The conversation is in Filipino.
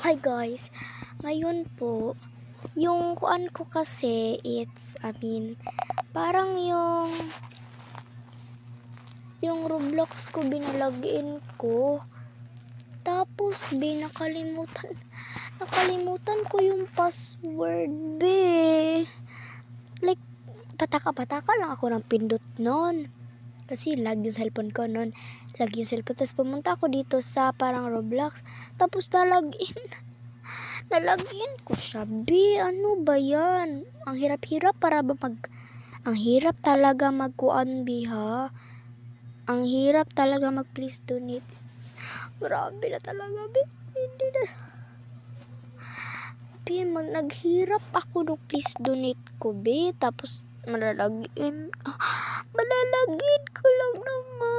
Hi guys, ngayon po, yung kuan ko kasi, parang yung Roblox ko binalagin ko. Tapos, nakalimutan ko yung password, be. Like, pataka-pataka lang ako ng pindot nun. Kasi lag yung cellphone ko nun. Tapos pumunta ako dito sa parang Roblox. Tapos nalagin ko siya, be. Ano ba yan? Ang hirap-hirap ang hirap talaga magkuan, be, ha? Ang hirap talaga mag-please donate. Grabe na talaga, be. Hindi na. Be, naghirap ako no please donate ko, be. Tapos, malalagin ko lang naman.